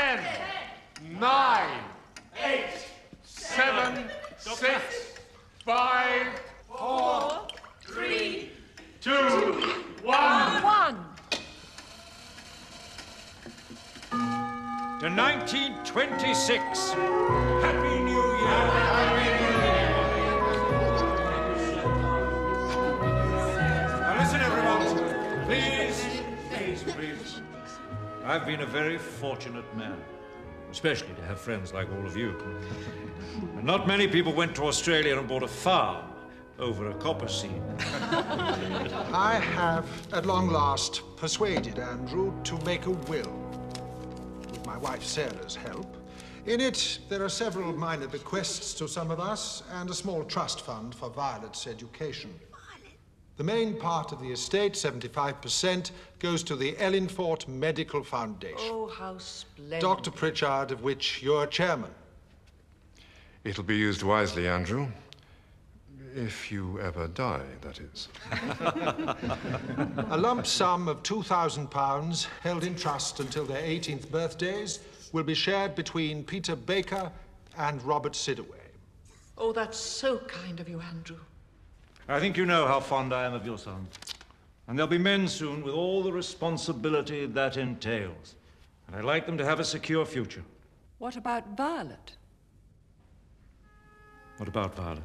10, 9, 8, 7, 6, 5, 4, 3, 2, 1. To 1926. Happy New Year. Happy New Year. Now listen, everyone. Please. I've been a very fortunate man, especially to have friends like all of you. And not many people went to Australia and bought a farm over a copper seam. I have, at long last, persuaded Andrew to make a will. With my wife Sarah's help. In it, there are several minor bequests to some of us and a small trust fund for Violet's education. The main part of the estate, 75%, goes to the Ellingfort Medical Foundation. Oh, how splendid. Dr. Pritchard, of which you're chairman. It'll be used wisely, Andrew. If you ever die, that is. A lump sum of £2,000 held in trust until their 18th birthdays will be shared between Peter Baker and Robert Sidaway. Oh, that's so kind of you, Andrew. I think you know how fond I am of your son. And there'll be men soon with all the responsibility that entails. And I'd like them to have a secure future. What about Violet? What about Violet?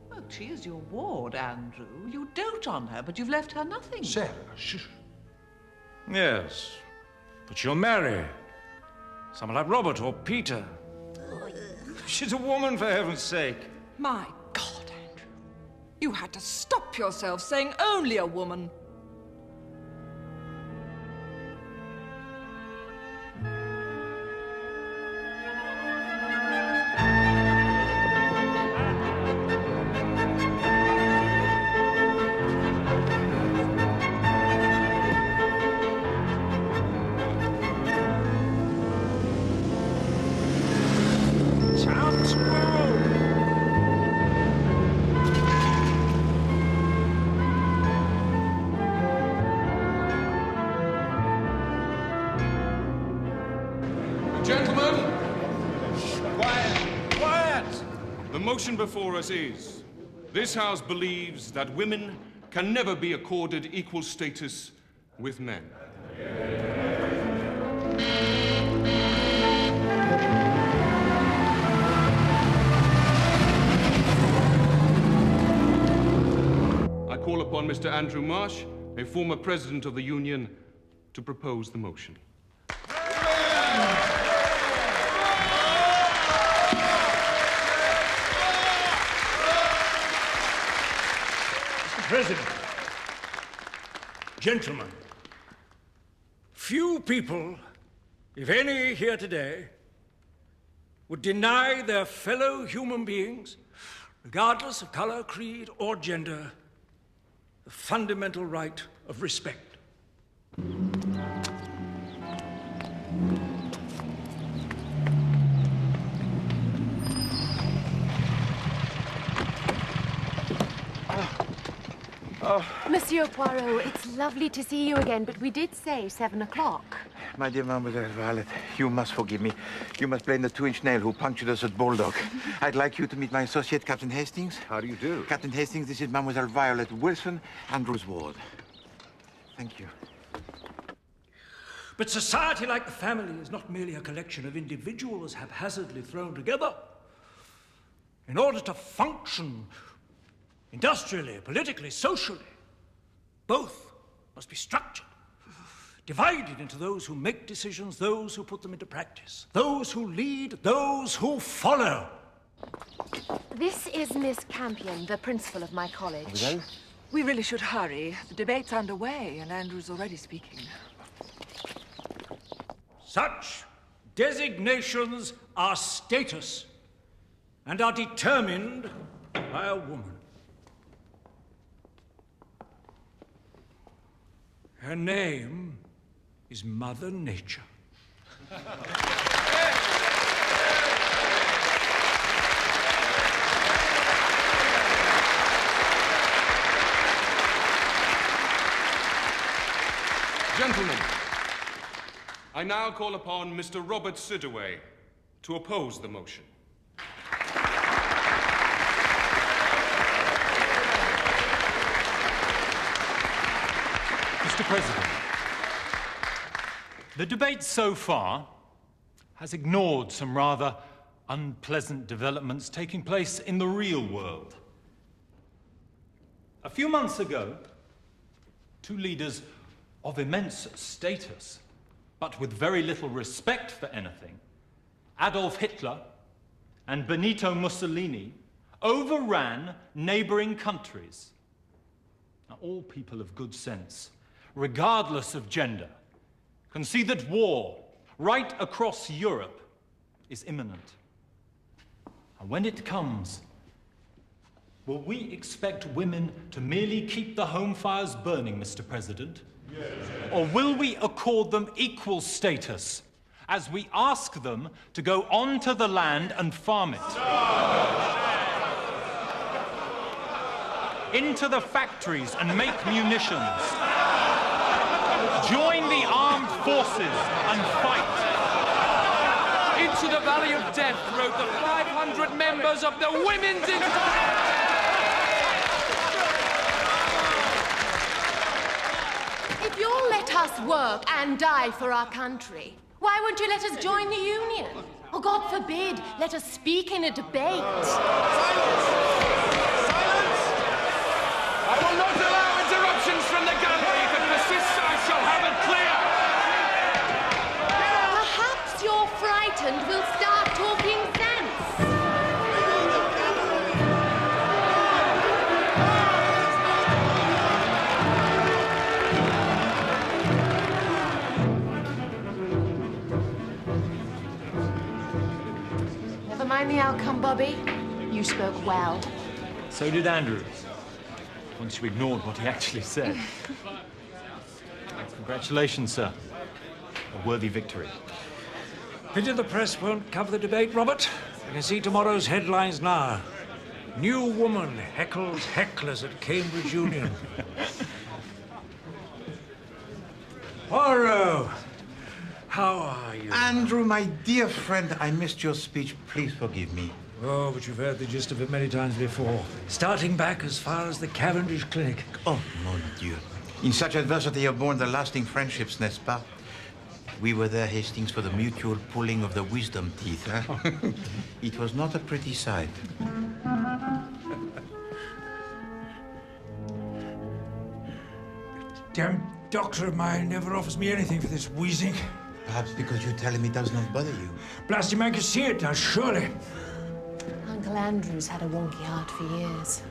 Well, she is your ward, Andrew. You dote on her, but you've left her nothing. Sarah, shh. Yes, but she'll marry someone like Robert or Peter. She's a woman, for heaven's sake. My God, Andrew. You had to stop yourself saying only a woman. The motion before us is, this House believes that women can never be accorded equal status with men. I call upon Mr. Andrew Marsh, a former president of the Union, to propose the motion. President, gentlemen, few people, if any here today, would deny their fellow human beings, regardless of color, creed, or gender, the fundamental right of respect. Monsieur Poirot, it's lovely to see you again, but we did say 7 o'clock. My dear Mademoiselle Violet, you must forgive me. You must blame the 2-inch nail who punctured us at Bulldog. I'd like you to meet my associate, Captain Hastings. How do you do? Captain Hastings, this is Mademoiselle Violet Wilson, Andrew's ward. Thank you. But society, like the family, is not merely a collection of individuals haphazardly thrown together. In order to function industrially, politically, socially, both must be structured, divided into those who make decisions, those who put them into practice, those who lead, those who follow. This is Miss Campion, the principal of my college. We really should hurry. The debate's underway, and Andrew's already speaking. Such designations are status and are determined by a woman. Her name is Mother Nature. Gentlemen, I now call upon Mr. Robert Sidaway to oppose the motion. Mr. President, the debate so far has ignored some rather unpleasant developments taking place in the real world. A few months ago, two leaders of immense status, but with very little respect for anything, Adolf Hitler and Benito Mussolini, overran neighboring countries. Now, all people of good sense, regardless of gender, can see that war right across Europe is imminent. And when it comes, will we expect women to merely keep the home fires burning, Mr. President? Yes. Or will we accord them equal status as we ask them to go onto the land and farm it? Into the factories and make munitions. Join the armed forces and fight. Into the Valley of Death rode the 500 members of the Women's If you'll let us work and die for our country, why won't you let us join the union? Or, God forbid, let us speak in a debate. Silence! Silence! I will not allow interruptions from the gallery. If it persists, I shall have it clear. Perhaps you're frightened we'll start talking sense. Never mind the outcome, Bobby. You spoke well. So did Andrew, once you ignored what he actually said. Congratulations, sir. A worthy victory. Pity the press won't cover the debate, Robert. I can see tomorrow's headlines now. New woman heckles hecklers at Cambridge Union. Poirot, how are you? Andrew, my dear friend, I missed your speech. Please forgive me. Oh, but you've heard the gist of it many times before. Starting back as far as the Cavendish Clinic. Oh, mon Dieu. In such adversity are born the lasting friendships, n'est-ce pas? We were there, Hastings, for the mutual pulling of the wisdom teeth, huh? It was not a pretty sight. Damn doctor of mine never offers me anything for this wheezing. Perhaps because you tell him it does not bother you. Blasty man can see it now, surely. Uncle Andrew's had a wonky heart for years.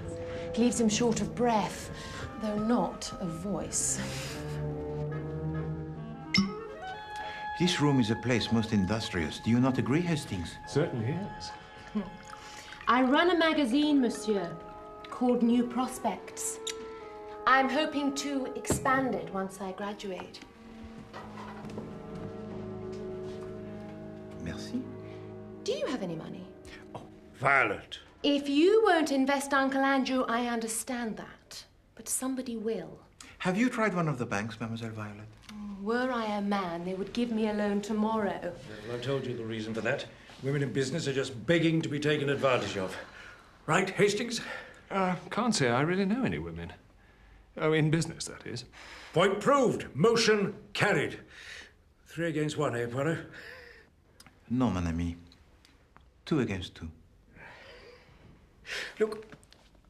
It leaves him short of breath, though not of voice. This room is a place most industrious. Do you not agree, Hastings? Certainly is. I run a magazine, monsieur, called New Prospects. I'm hoping to expand it once I graduate. Merci. Do you have any money? Oh, Violet. If you won't invest, Uncle Andrew, I understand that. But somebody will. Have you tried one of the banks, Mademoiselle Violet? Were I a man, they would give me a loan tomorrow. Well, I told you the reason for that. Women in business are just begging to be taken advantage of. Right, Hastings? Can't say I really know any women. Oh, in business, that is. Point proved. Motion carried. 3 against 1, eh, Poirot? No, mon ami. 2 against 2. Look,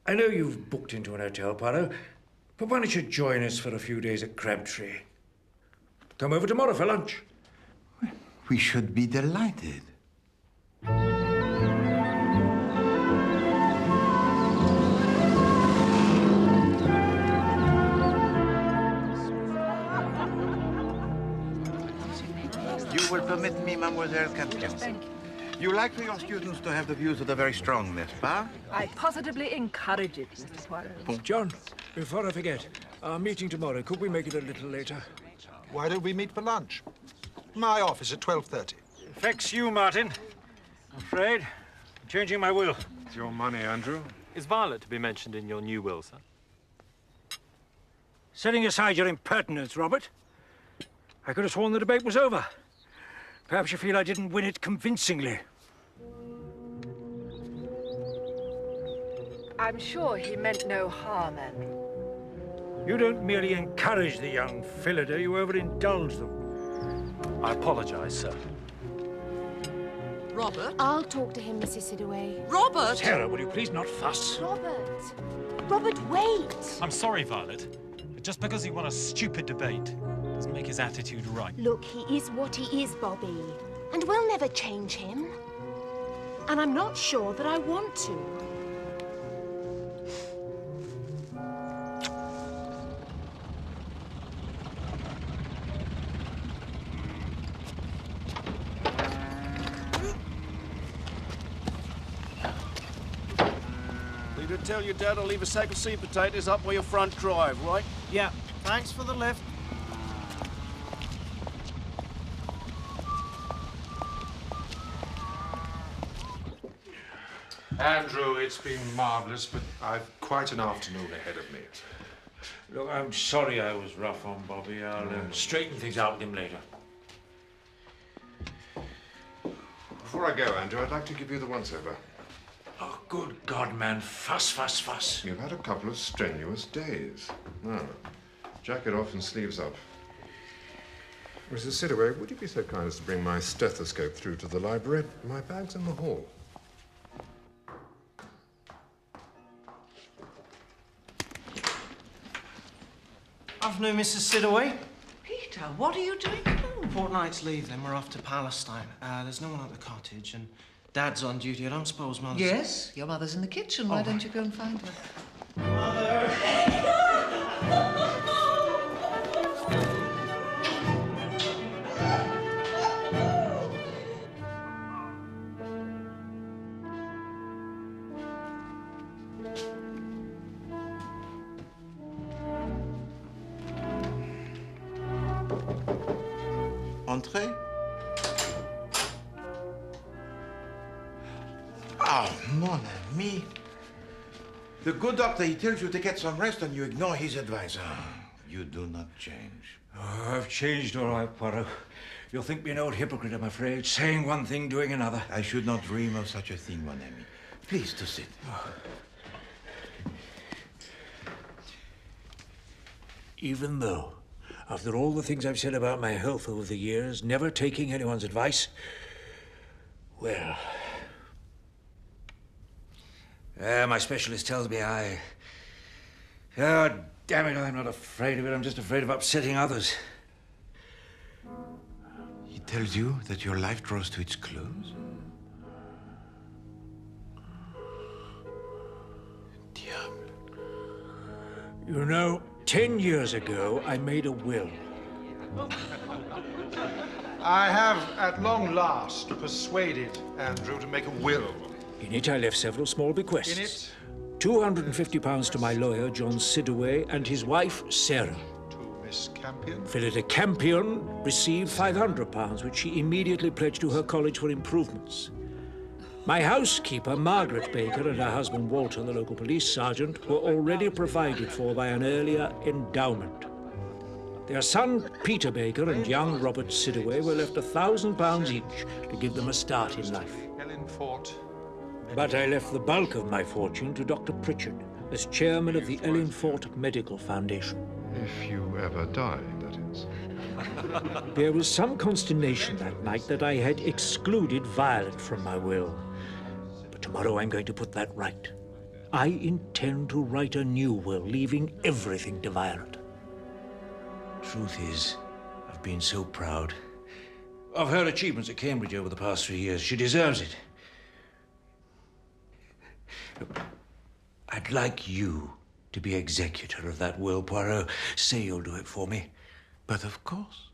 I know you've booked into an hotel, Poirot, but why don't you join us for a few days at Crabtree? Come over tomorrow for lunch. We should be delighted. You will permit me, Mademoiselle Campion. Thank you. You like for your students to have the views of the very strong, n'est-ce pas? I positively encourage it, Mr. Poirot. John, before I forget, our meeting tomorrow, could we make it a little later? Why don't we meet for lunch? My office at 12:30. Affects you, Martin. I'm afraid I'm changing my will. It's your money, Andrew. Is Violet to be mentioned in your new will, sir? Setting aside your impertinence, Robert, I could have sworn the debate was over. Perhaps you feel I didn't win it convincingly. I'm sure he meant no harm, Andrew. You don't merely encourage the young Phillida, you overindulge them. I apologize, sir. Robert? I'll talk to him, Mrs. Sidaway. Robert! Sarah, will you please not fuss? Robert! Robert, wait! I'm sorry, Violet. But just because he won a stupid debate doesn't make his attitude right. Look, he is what he is, Bobby. And we'll never change him. And I'm not sure that I want to. You did tell your dad to leave a sack of seed potatoes up by your front drive, right? Yeah, thanks for the lift. Andrew, it's been marvellous, but I've quite an afternoon ahead of me. Look, I'm sorry I was rough on Bobby. I'll straighten things out with him later. Before I go, Andrew, I'd like to give you the once-over. Oh, good God, man. Fuss, fuss, fuss. You've had a couple of strenuous days. Now, jacket off and sleeves up. Mrs. Sidaway, would you be so kind as to bring my stethoscope through to the library? My bag's in the hall. Afternoon, Mrs. Sidaway. Peter, what are you doing? Fortnight's leave, then we're off to Palestine. There's no one at the cottage, and Dad's on duty. I don't suppose Mother's... Yes, your mother's in the kitchen. Why don't you go and find her? Mother! Entrez. Oh, mon ami. The good doctor, he tells you to get some rest and you ignore his advice. You do not change. Oh, I've changed all right, Poirot. You'll think me an old hypocrite, I'm afraid. Saying one thing, doing another. I should not dream of such a thing, mon ami. Please, to sit. Even though, after all the things I've said about my health over the years, never taking anyone's advice, well... my specialist tells me Oh, damn it, I'm not afraid of it. I'm just afraid of upsetting others. He tells you that your life draws to its close? Diable. You know, 10 years ago, I made a will. I have, at long last, persuaded Andrew to make a will. In it, I left several small bequests. In it? £250 to my lawyer, John Sidaway, and his wife, Sarah. To Miss Campion? Phillida Campion received £500, which she immediately pledged to her college for improvements. My housekeeper, Margaret Baker, and her husband, Walter, the local police sergeant, were already provided for by an earlier endowment. Their son, Peter Baker, and young Robert Sidaway were left £1,000 each to give them a start in life. But I left the bulk of my fortune to Dr. Pritchard as chairman of the Ellingfort Medical Foundation. If you ever die, that is. There was some consternation that night that I had excluded Violet from my will. But tomorrow I'm going to put that right. I intend to write a new will, leaving everything to Violet. Truth is, I've been so proud of her achievements at Cambridge over the past 3 years. She deserves it. I'd like you to be executor of that will, Poirot. Say you'll do it for me. But of course.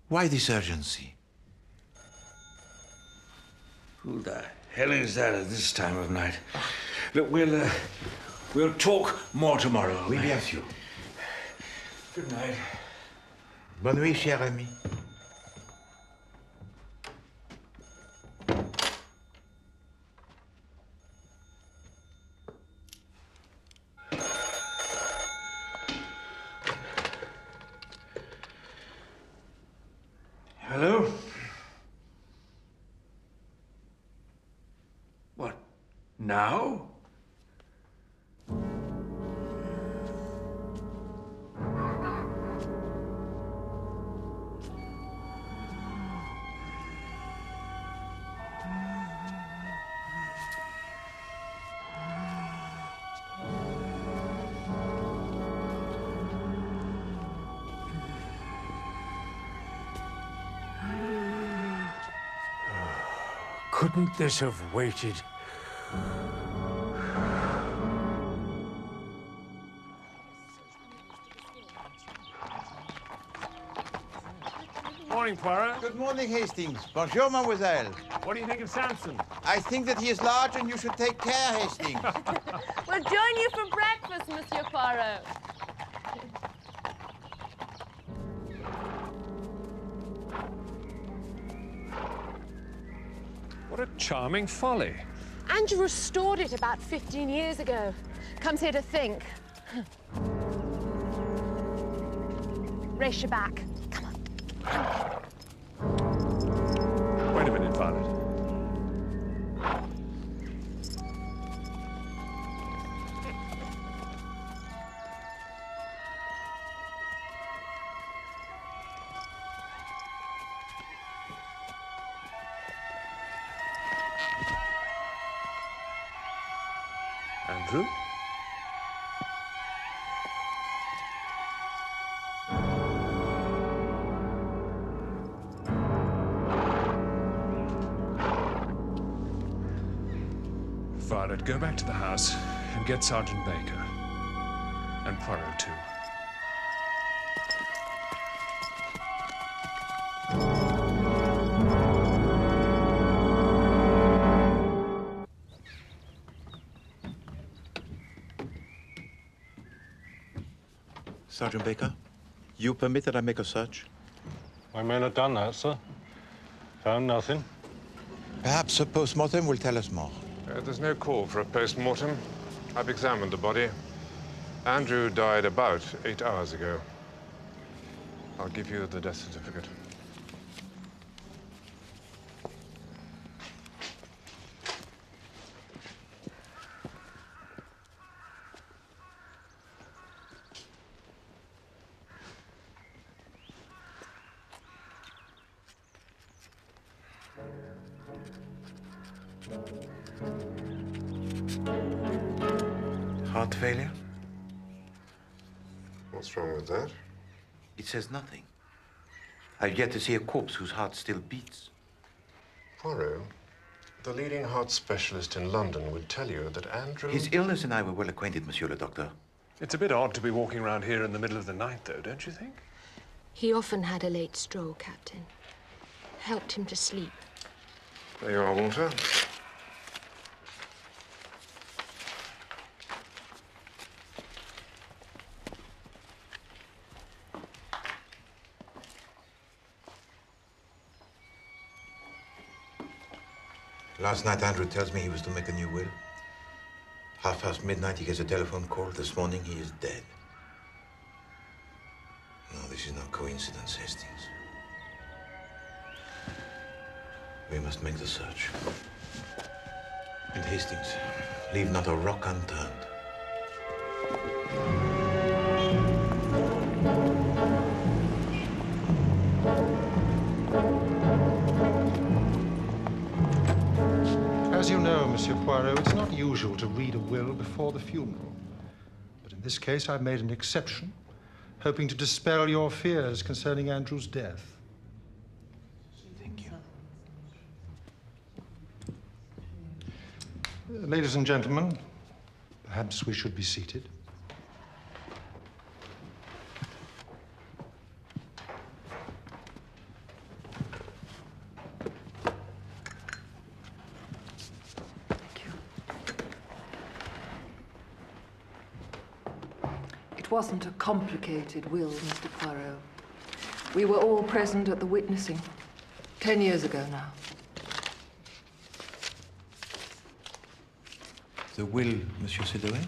Why this urgency? Who the hell is that at this time of night? Look, we'll talk more tomorrow. Oui, bien sûr. Good night. Bonne nuit, cher ami. Hello? Now? Couldn't this have waited? Morning, Poirot. Good morning, Hastings. Bonjour, mademoiselle. What do you think of Samson? I think that he is large and you should take care, Hastings. We'll join you for breakfast, Monsieur Poirot. What a charming folly. Andrew restored it about 15 years ago. Comes here to think. Race your back. Come on. Wait a minute, Violet. Andrew? Violet, go back to the house and get Sergeant Baker. And Poirot, too. Sergeant Baker, you permit that I make a search? My men have done that, sir. Found nothing. Perhaps a post-mortem will tell us more. There's no call for a post-mortem. I've examined the body. Andrew died about 8 hours ago. I'll give you the death certificate. Heart failure? What's wrong with that? It says nothing. I've yet to see a corpse whose heart still beats. Poirot, the leading heart specialist in London would tell you that Andrew... His illness and I were well acquainted, Monsieur le Docteur. It's a bit odd to be walking around here in the middle of the night, though, don't you think? He often had a late stroll, Captain. Helped him to sleep. There you are, Walter. Last night, Andrew tells me he was to make a new will. midnight, he gets a telephone call. This morning, he is dead. No, this is no coincidence, Hastings. We must make the search. And Hastings, leave not a rock unturned. As you know, Monsieur Poirot, it's not usual to read a will before the funeral. But in this case, I've made an exception, hoping to dispel your fears concerning Andrew's death. Thank you. Ladies and gentlemen, perhaps we should be seated. It wasn't a complicated will, Mr. Poirot. We were all present at the witnessing 10 years ago now. The will, Monsieur Sedouet?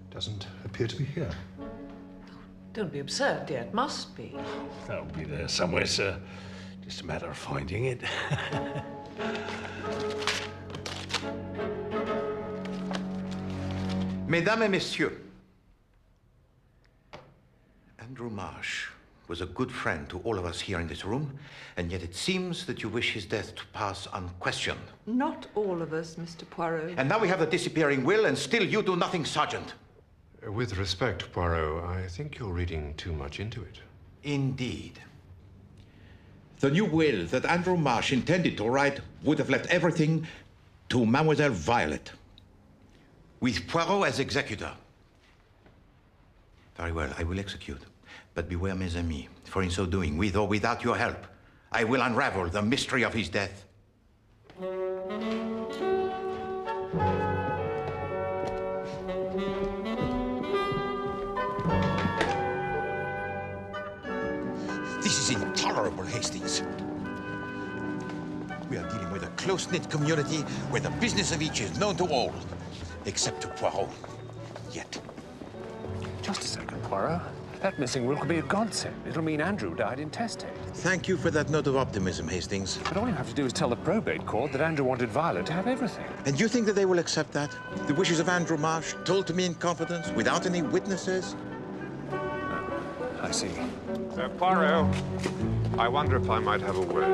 Doesn't appear to be here. Don't be absurd, dear. It must be. That'll be there somewhere, sir. Just a matter of finding it. Mesdames et messieurs, Andrew Marsh was a good friend to all of us here in this room, and yet it seems that you wish his death to pass unquestioned. Not all of us, Mr. Poirot. And now we have the disappearing will, and still you do nothing, Sergeant. With respect, Poirot, I think you're reading too much into it. Indeed. The new will that Andrew Marsh intended to write would have left everything to Mademoiselle Violet, with Poirot as executor. Very well, I will execute. But beware, mes amis, for in so doing, with or without your help, I will unravel the mystery of his death. This is intolerable, Hastings. We are dealing with a close-knit community where the business of each is known to all, except to Poirot. Yet. Just a second, Poirot. That missing will could be a godsend. It'll mean Andrew died intestate. Thank you for that note of optimism, Hastings. But all you have to do is tell the probate court that Andrew wanted Violet to have everything. And you think that they will accept that? The wishes of Andrew Marsh, told to me in confidence, without any witnesses? I see. Poirot, I wonder if I might have a word.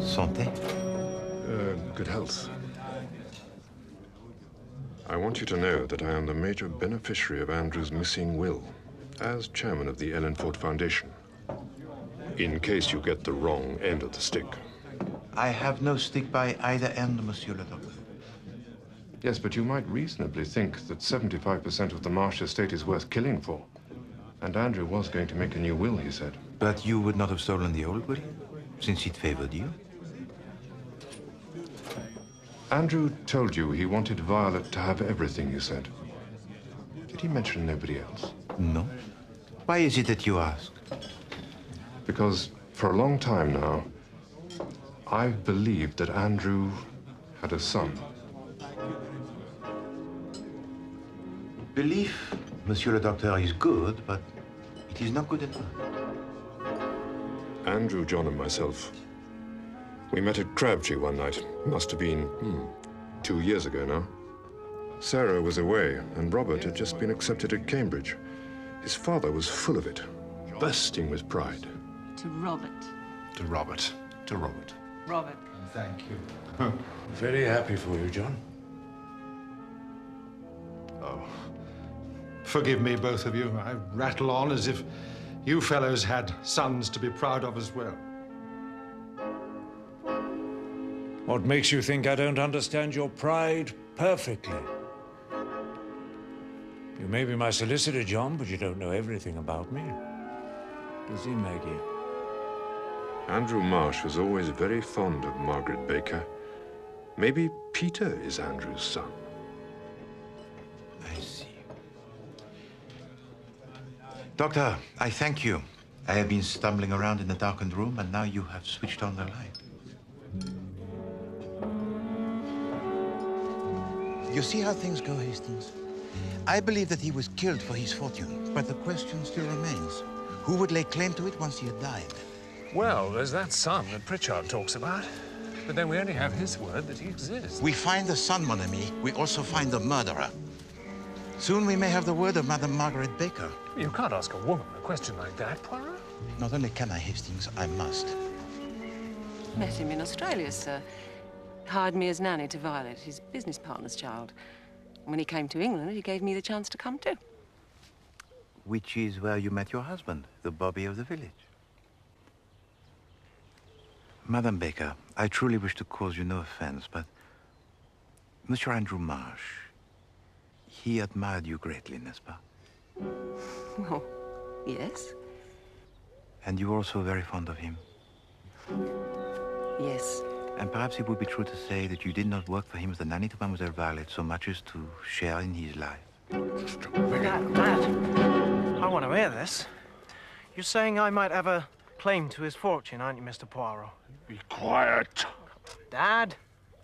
Santé. Good health. I want you to know that I am the major beneficiary of Andrew's missing will, as chairman of the Ellenford Foundation, in case you get the wrong end of the stick. I have no stick by either end, Monsieur le Docteur. Yes, but you might reasonably think that 75% of the Marsh estate is worth killing for. And Andrew was going to make a new will, he said. But you would not have stolen the old will, since it favored you? Andrew told you he wanted Violet to have everything, you said. Did he mention nobody else? No. Why is it that you ask? Because for a long time now, I've believed that Andrew had a son. Belief, Monsieur le Docteur, is good, but it is not good enough. Andrew, John, and myself, we met at Crabtree one night. Must have been 2 years ago now. Sarah was away, and Robert had just been accepted at Cambridge. His father was full of it, bursting with pride. To Robert. To Robert. To Robert. Robert. Thank you. Very happy for you, John. Oh, forgive me, both of you. I rattle on as if you fellows had sons to be proud of as well. What makes you think I don't understand your pride perfectly? You may be my solicitor, John, but you don't know everything about me. You see, Maggie? Andrew Marsh was always very fond of Margaret Baker. Maybe Peter is Andrew's son. I see. Doctor, I thank you. I have been stumbling around in the darkened room, and now you have switched on the light. You see how things go, Hastings? I believe that he was killed for his fortune, but the question still remains. Who would lay claim to it once he had died? Well, there's that son that Pritchard talks about. But then we only have his word that he exists. We find the son, mon ami. We also find the murderer. Soon we may have the word of Madame Margaret Baker. You can't ask a woman a question like that, Poirot. Not only can I, Hastings, I must. Met him in Australia, sir. Hired me as nanny to Violet, his business partner's child. When he came to England, he gave me the chance to come too. Which is where you met your husband, the Bobby of the village. Madame Baker, I truly wish to cause you no offense, but Monsieur Andrew Marsh, he admired you greatly, n'est-ce pas? Oh, yes. And you were also very fond of him. Yes. And perhaps it would be true to say that you did not work for him as the nanny to Mademoiselle Violet so much as to share in his life. Dad, I want to hear this. You're saying I might have a claim to his fortune, aren't you, Mr. Poirot? Be quiet. Dad,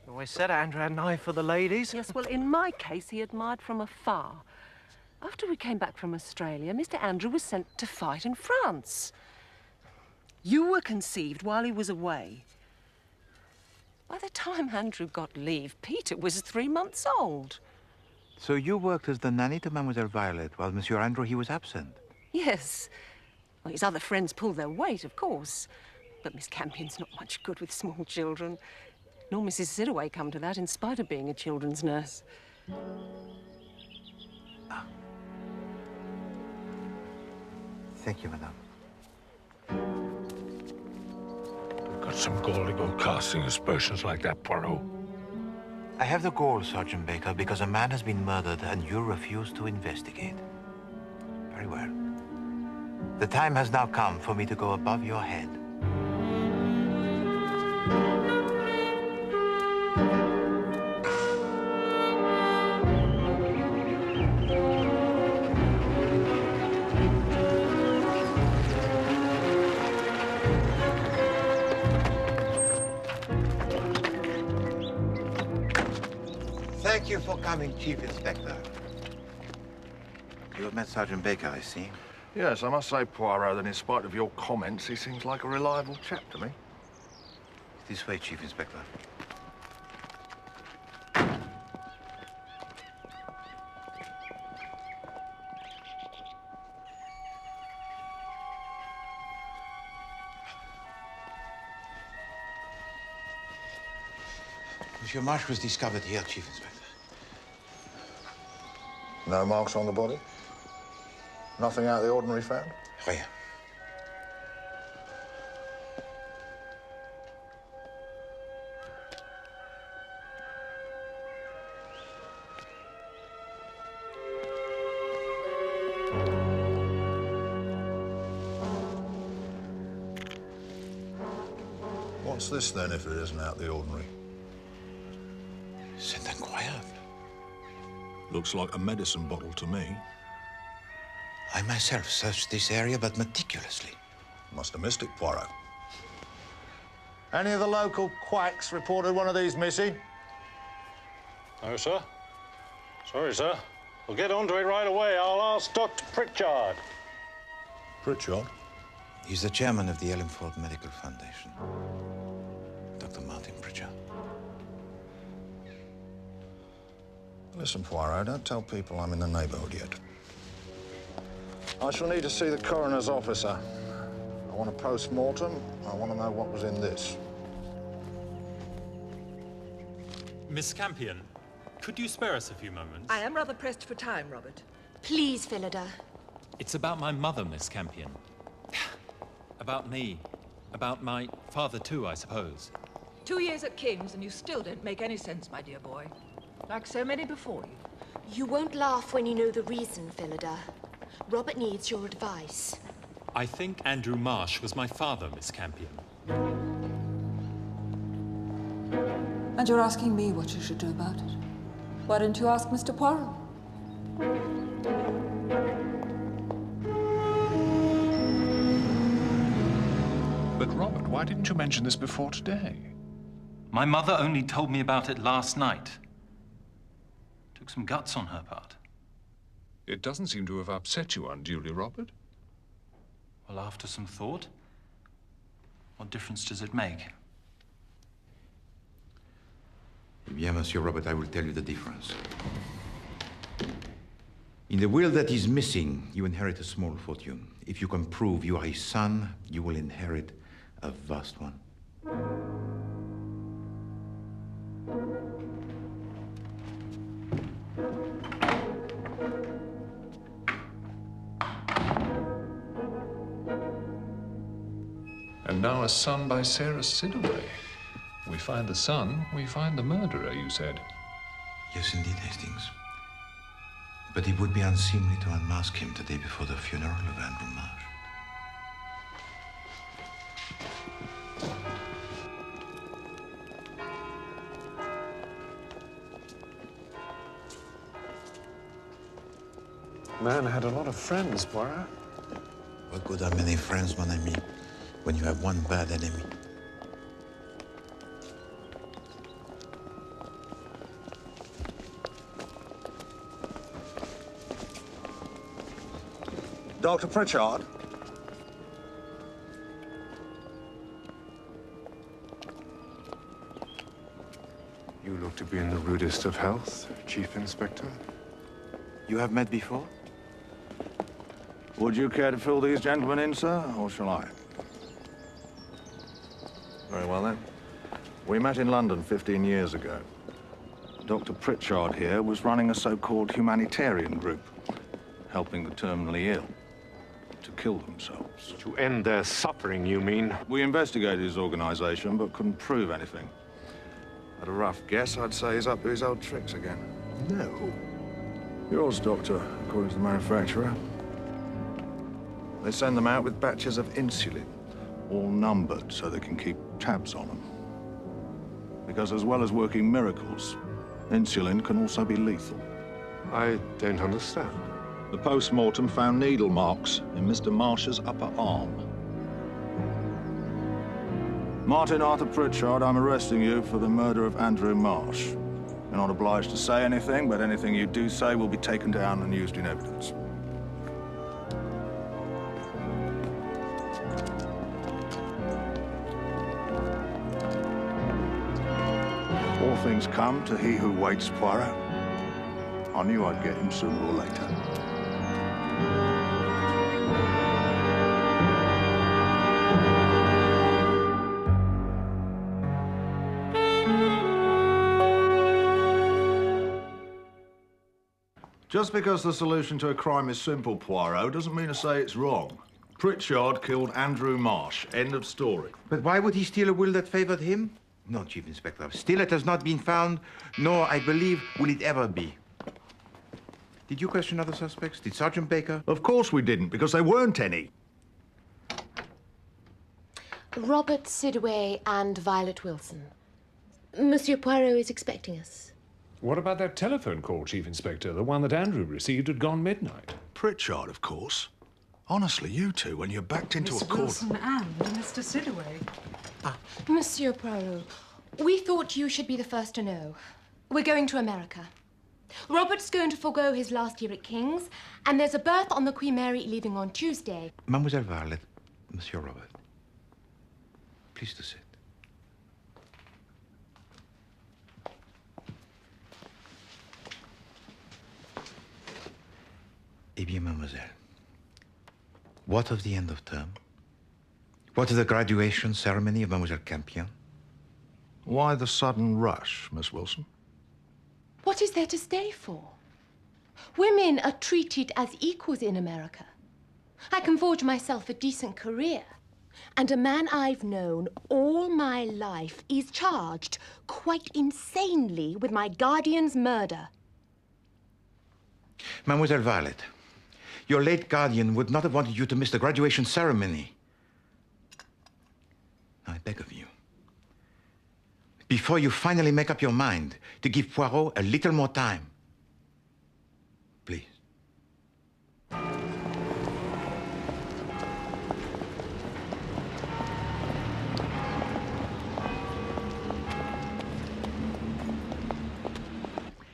you always said Andrew had an eye for the ladies. Yes, well, in my case, he admired from afar. After we came back from Australia, Mr. Andrew was sent to fight in France. You were conceived while he was away. By the time Andrew got leave, Peter was 3 months old. So you worked as the nanny to Mademoiselle Violet while Monsieur Andrew, he was absent? Yes. Well, his other friends pulled their weight, of course. But Miss Campion's not much good with small children. Nor Mrs. Sidaway come to that, in spite of being a children's nurse. Thank you, madame. Got some gall to go casting aspersions like that, Poirot. I have the gall, Sergeant Baker, because a man has been murdered and you refuse to investigate. Very well. The time has now come for me to go above your head. Thank you for coming, Chief Inspector. You have met Sergeant Baker, I see. Yes, I must say, Poirot, that in spite of your comments, he seems like a reliable chap to me. This way, Chief Inspector. Monsieur Marsh was discovered here, Chief Inspector. No marks on the body? Nothing out of the ordinary found? Rien. What's this, then, if it isn't out of the ordinary? C'est incroyable. Looks like a medicine bottle to me. I myself searched this area, but meticulously. Must have missed it, Poirot. Any of the local quacks reported one of these missing? No, sir. Sorry, sir. We'll get onto it right away. I'll ask Dr. Pritchard. Pritchard? He's the chairman of the Ellingford Medical Foundation. Dr. Martin Pritchard. Listen, Poirot, don't tell people I'm in the neighborhood yet. I shall need to see the coroner's officer. I want a post-mortem. I want to know what was in this. Miss Campion, could you spare us a few moments? I am rather pressed for time, Robert. Please, Phillida. It's about my mother, Miss Campion. About me. About my father, too, I suppose. 2 years at King's, and you still don't make any sense, my dear boy. Like so many before you. You won't laugh when you know the reason, Phillida. Robert needs your advice. I think Andrew Marsh was my father, Miss Campion. And you're asking me what you should do about it? Why didn't you ask Mr. Poirot? But, Robert, why didn't you mention this before today? My mother only told me about it last night. Took some guts on her part. It doesn't seem to have upset you unduly, Robert. Well, after some thought, what difference does it make? Eh bien, Monsieur Robert, I will tell you the difference. In the will that is missing, you inherit a small fortune. If you can prove you are his son, you will inherit a vast one. And now a son by Sarah Sidaway. We find the son, we find the murderer, you said. Yes, indeed, Hastings. But it would be unseemly to unmask him the day before the funeral of Andrew Marsh. Man had a lot of friends, Poirot. What good are many friends, mon ami, when you have one bad enemy? Dr. Pritchard? You look to be in the rudest of health, Chief Inspector. You have met before? Would you care to fill these gentlemen in, sir, or shall I? Very well, then. We met in London 15 years ago. Dr. Pritchard here was running a so-called humanitarian group, helping the terminally ill to kill themselves. To end their suffering, you mean? We investigated his organization, but couldn't prove anything. At a rough guess, I'd say he's up to his old tricks again. No. Yours, Doctor, according to the manufacturer. They send them out with batches of insulin, all numbered so they can keep tabs on them. Because as well as working miracles, insulin can also be lethal. I don't understand. The post-mortem found needle marks in Mr. Marsh's upper arm. Martin Arthur Pritchard, I'm arresting you for the murder of Andrew Marsh. You're not obliged to say anything, but anything you do say will be taken down and used in evidence. All things come to he who waits, Poirot. I knew I'd get him sooner or later. Just because the solution to a crime is simple, Poirot, doesn't mean to say it's wrong. Pritchard killed Andrew Marsh. End of story. But why would he steal a will that favored him? No, Chief Inspector. Still, it has not been found, nor, I believe, will it ever be. Did you question other suspects? Did Sergeant Baker? Of course we didn't, because there weren't any. Robert Sidaway and Violet Wilson. Monsieur Poirot is expecting us. What about that telephone call, Chief Inspector? The one that Andrew received at gone midnight. Pritchard, of course. Honestly, you two, when you're backed into a corner... Miss Wilson and Mr. Sidaway. Monsieur Poirot, we thought you should be the first to know. We're going to America. Robert's going to forego his last year at King's, and there's a berth on the Queen Mary leaving on Tuesday. Mademoiselle Violet, Monsieur Robert, please to sit. Eh bien, mademoiselle, what of the end of term? What of the graduation ceremony of Mademoiselle Campion? Why the sudden rush, Miss Wilson? What is there to stay for? Women are treated as equals in America. I can forge myself a decent career. And a man I've known all my life is charged, quite insanely, with my guardian's murder. Mademoiselle Violet, your late guardian would not have wanted you to miss the graduation ceremony. I beg of you, before you finally make up your mind, to give Poirot a little more time. Please.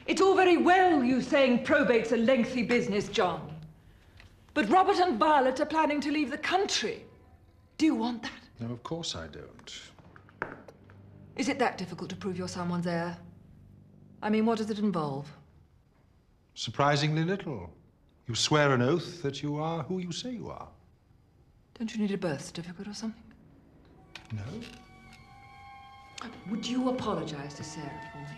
It's all very well you saying probate's a lengthy business, John. But Robert and Violet are planning to leave the country. Do you want that? No, of course I don't. Is it that difficult to prove you're someone's heir? I mean, what does it involve? Surprisingly little. You swear an oath that you are who you say you are. Don't you need a birth certificate or something? No? Would you apologize to Sarah for me?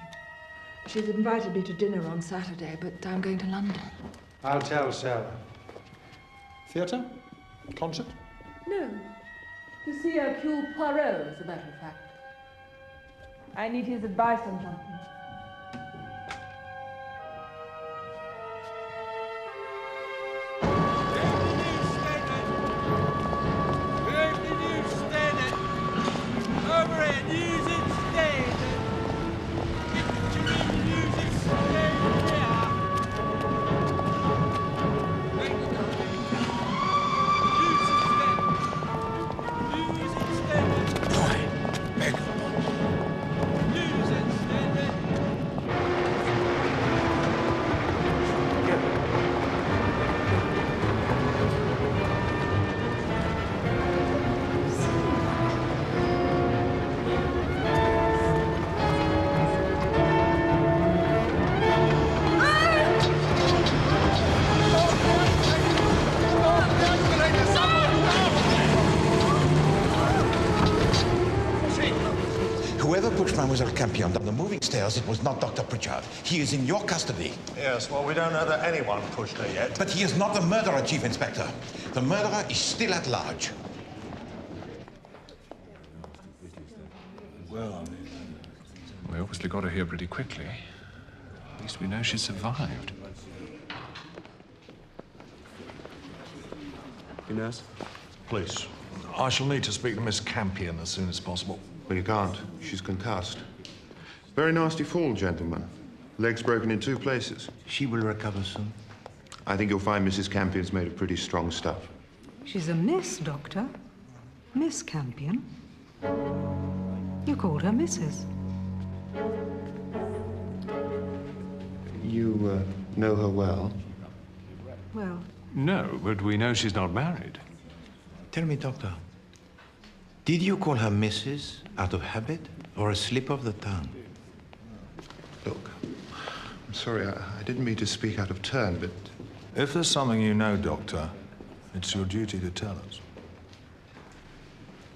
She's invited me to dinner on Saturday, but I'm going to London. I'll tell Sarah. Theatre? Concert? No. To see Hercule Poirot, as a matter of fact. I need his advice on something. Mademoiselle Campion down the moving stairs, it was not Dr. Pritchard. He is in your custody. Yes, well, we don't know that anyone pushed her yet. But he is not the murderer, Chief Inspector. The murderer is still at large. Well, we obviously got her here pretty quickly. At least we know she survived. Nurse? Please. I shall need to speak to Miss Campion as soon as possible. Well, you can't. She's concussed. Very nasty fall, gentlemen. Legs broken in 2 places. She will recover soon. I think you'll find Mrs. Campion's made of pretty strong stuff. She's a miss, Doctor. Miss Campion. You called her Mrs. You, know her well? Well, No, but we know she's not married. Tell me, Doctor, did you call her Mrs. out of habit or a slip of the tongue? Look, I'm sorry, I didn't mean to speak out of turn, but... If there's something you know, Doctor, it's your duty to tell us.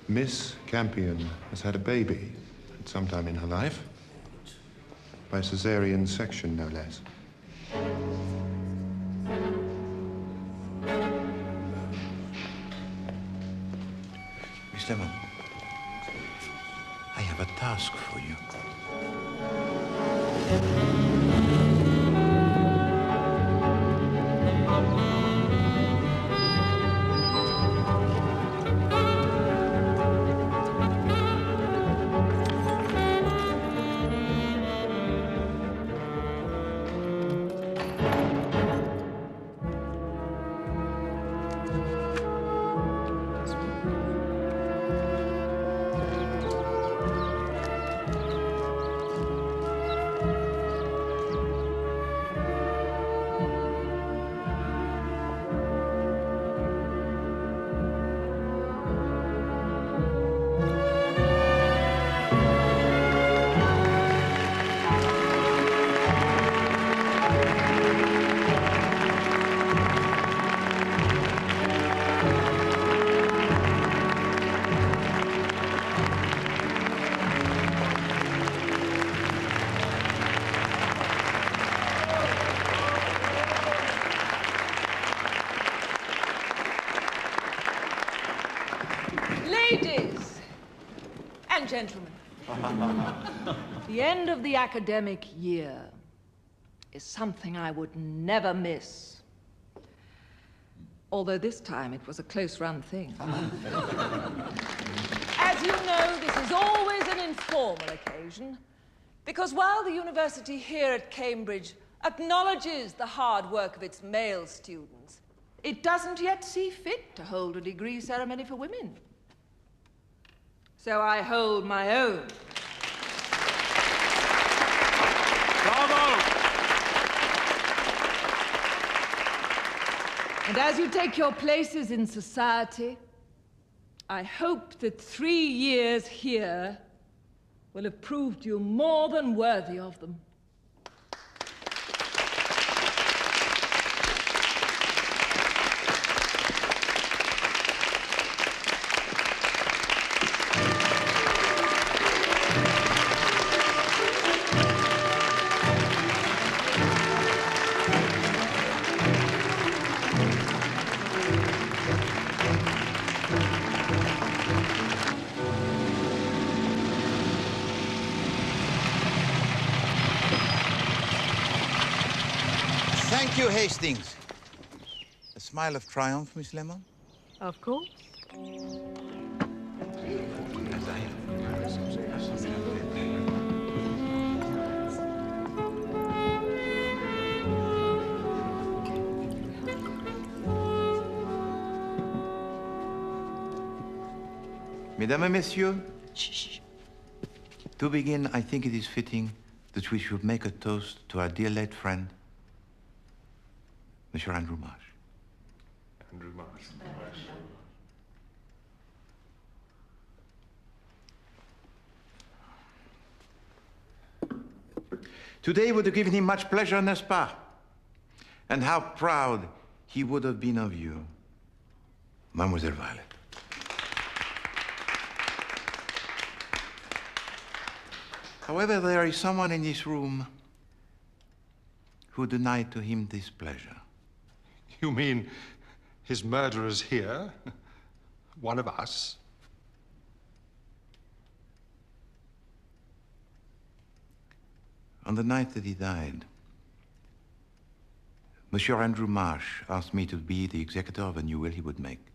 Miss Campion has had a baby at some time in her life. By caesarean section, no less. Miss Lemon, I have a task for you. Ladies and gentlemen, the end of the academic year is something I would never miss. Although this time it was a close-run thing. As you know, this is always an informal occasion, because while the university here at Cambridge acknowledges the hard work of its male students, it doesn't yet see fit to hold a degree ceremony for women. So I hold my own. Bravo! And as you take your places in society, I hope that 3 years here will have proved you more than worthy of them. Thank you, Hastings. A smile of triumph, Miss Lemon? of course. Mesdames et Messieurs, to begin, I think it is fitting that we should make a toast to our dear late friend, Monsieur Andrew Marsh. Andrew Marsh. Today would have given him much pleasure, n'est-ce pas? And how proud he would have been of you, Mademoiselle Violet. « However, there is someone in this room who denied to him this pleasure. You mean his murderer's here? One of us? On the night that he died, Monsieur Andrew Marsh asked me to be the executor of a new will he would make.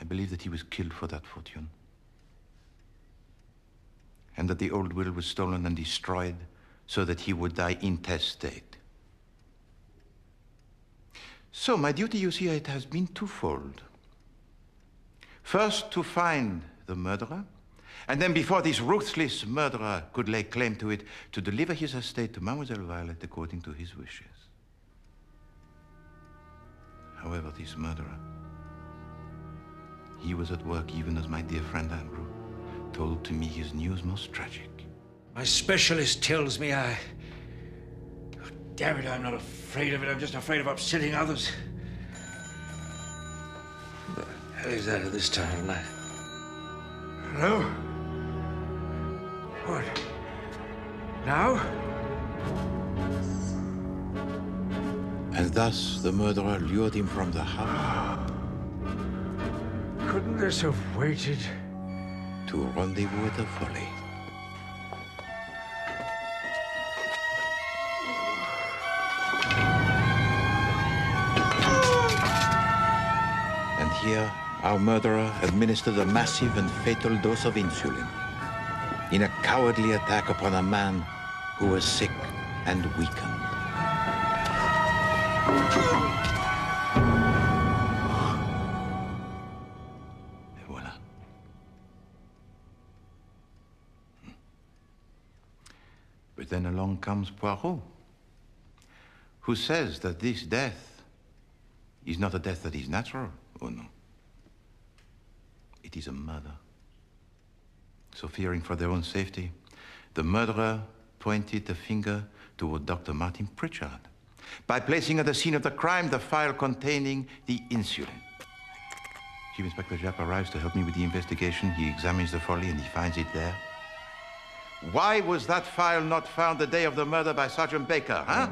I believe that he was killed for that fortune, and that the old will was stolen and destroyed so that he would die intestate. So my duty, you see, it has been twofold. First, to find the murderer, and then before this ruthless murderer could lay claim to it, to deliver his estate to Mademoiselle Violet according to his wishes. However, this murderer, he was at work even as my dear friend Andrew told to me his news most tragic. My specialist tells me oh, damn it, I'm not afraid of it. I'm just afraid of upsetting others. What the hell is that at this time of night? Hello? What? Now? And thus the murderer lured him from the house. Couldn't this have waited? To rendezvous with the folly. And here, our murderer administered a massive and fatal dose of insulin in a cowardly attack upon a man who was sick and weakened. But then along comes Poirot, who says that this death is not a death that is natural. Oh, no. It is a murder. So fearing for their own safety, the murderer pointed the finger toward Dr. Martin Pritchard by placing at the scene of the crime the file containing the insulin. Chief Inspector Japp arrives to help me with the investigation. He examines the folly and he finds it there. Why was that file not found the day of the murder by Sergeant Baker, huh?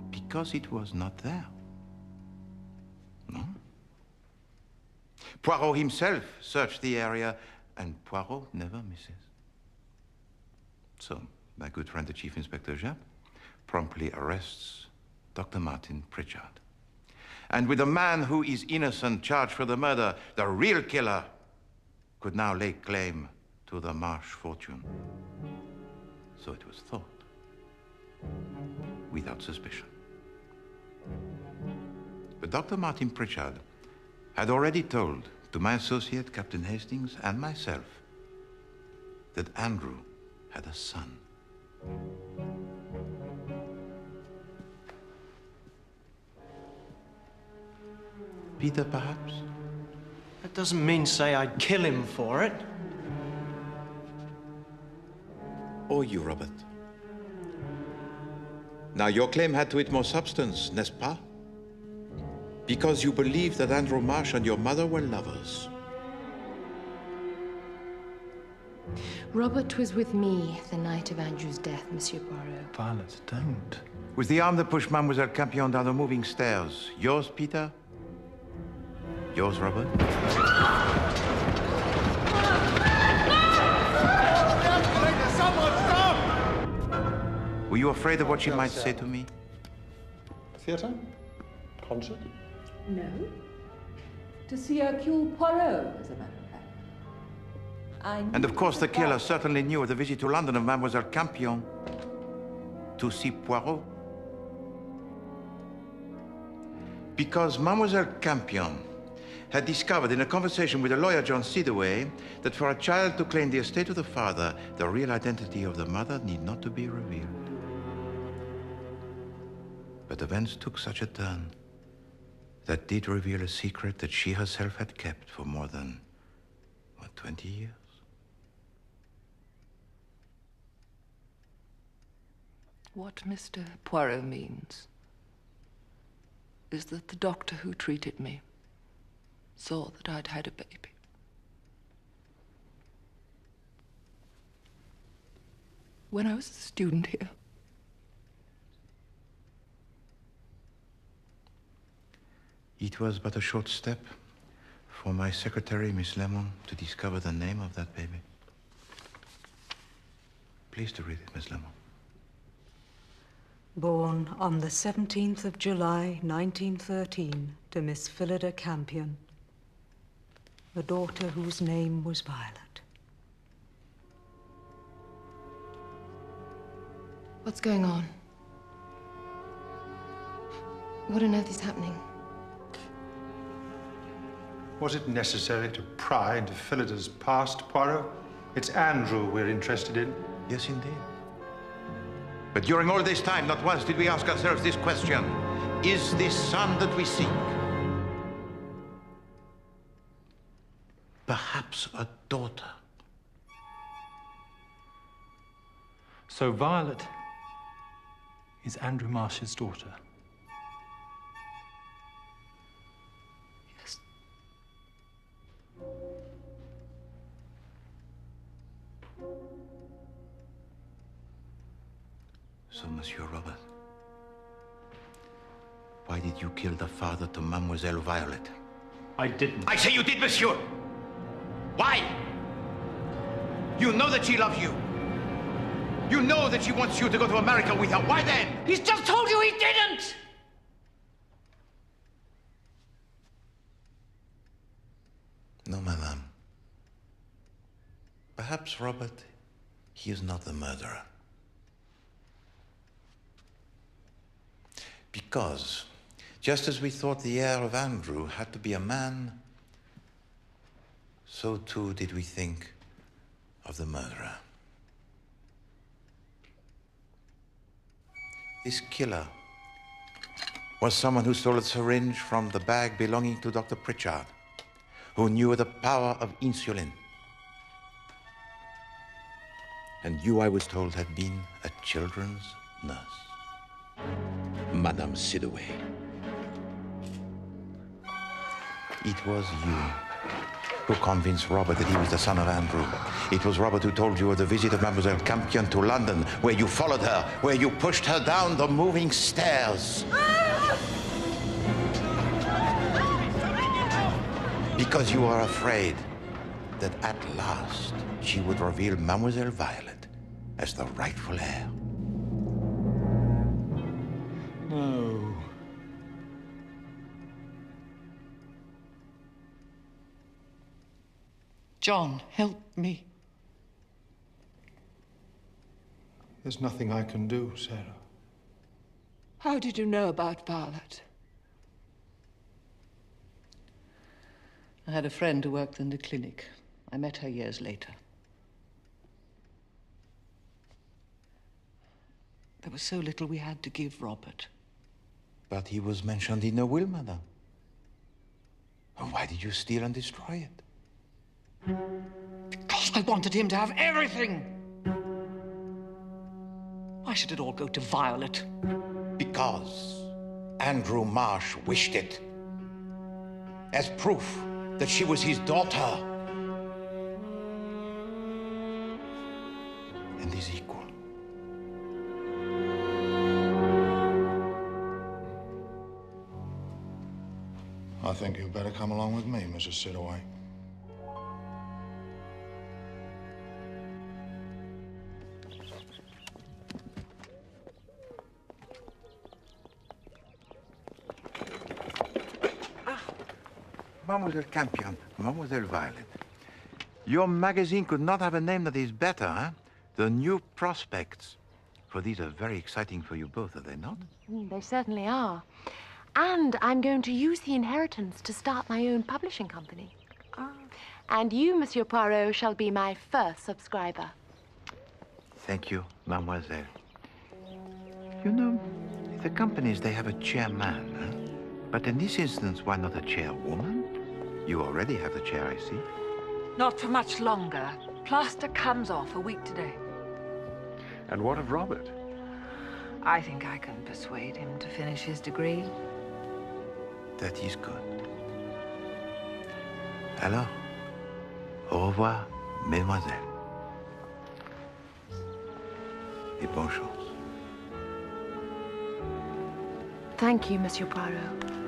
Because it was not there. No? Poirot himself searched the area, and Poirot never misses. So, my good friend, the Chief Inspector Japp, promptly arrests Dr. Martin Pritchard. And with a man who is innocent charged for the murder, the real killer could now lay claim to the Marsh fortune. So it was thought, without suspicion. But Dr. Martin Pritchard had already told to my associate, Captain Hastings, and myself, that Andrew had a son. Peter, perhaps? That doesn't mean say I'd kill him for it. Or you, Robert. Now, your claim had to it more substance, n'est-ce pas? Because you believed that Andrew Marsh and your mother were lovers. Robert was with me the night of Andrew's death, Monsieur Poirot. Violet, don't. Was the arm that pushed Mademoiselle Campion down the moving stairs yours, Peter? Yours, Robert? Were you afraid of what she might say to me? Theatre? Concert? No. To see Hercule Poirot, as a matter of fact. And of course, the killer certainly knew of the visit to London of Mademoiselle Campion to see Poirot. Because Mademoiselle Campion had discovered in a conversation with a lawyer, John Sidaway, that for a child to claim the estate of the father, the real identity of the mother need not to be revealed. But events took such a turn that did reveal a secret that she herself had kept for more than, 20 years? What Mr. Poirot means is that the doctor who treated me saw that I'd had a baby. when I was a student here. It was but a short step for my secretary, Miss Lemon, to discover the name of that baby. Please to read it, Miss Lemon. Born on the 17th of July, 1913, to Miss Phillida Campion, a daughter whose name was Violet. What's going on? What on earth is happening? Was it necessary to pry into Phillida's past, Poirot? It's Andrew we're interested in. Yes, indeed. But during all this time, not once did we ask ourselves this question. Is this son that we seek perhaps a daughter? So Violet is Andrew Marsh's daughter. Yes. So, Monsieur Robert, why did you kill the father to Mademoiselle Violet? I didn't. I say you did, Monsieur! Why? You know that she loves you. You know that she wants you to go to America with her. Why then? He's just told you he didn't! No, madame. Perhaps, Robert, he is not the murderer. Because, just as we thought the heir of Andrew had to be a man, so too did we think of the murderer. This killer was someone who stole a syringe from the bag belonging to Dr. Pritchard, who knew the power of insulin. And you, I was told, had been a children's nurse. Madame Sidaway. It was you who convinced Robert that he was the son of Andrew. It was Robert who told you of the visit of Mademoiselle Campion to London, where you followed her, where you pushed her down the moving stairs. Because you were afraid that at last she would reveal Mademoiselle Violet as the rightful heir. No. John, help me. There's nothing I can do, Sarah. How did you know about Violet? I had a friend who worked in the clinic. I met her years later. There was so little we had to give Robert. But he was mentioned in the will, madame. Why did you steal and destroy it? Because I wanted him to have everything! Why should it all go to Violet? Because Andrew Marsh wished it. As proof that she was his daughter. And his equal. I think you'd better come along with me, Mrs. Sidaway. Mademoiselle Campion, Mademoiselle Violet. Your magazine could not have a name that is better, huh? The New Prospects. For these are very exciting for you both, are they not? They certainly are. And I'm going to use the inheritance to start my own publishing company. And you, Monsieur Poirot, shall be my first subscriber. Thank you, mademoiselle. You know, the companies, they have a chairman, huh? But in this instance, why not a chairwoman? You already have the chair, I see. Not for much longer. Plaster comes off a week today. And what of Robert? I think I can persuade him to finish his degree. That is good. Alors, au revoir, mesdemoiselles. et bonne chance. Thank you, Monsieur Poirot.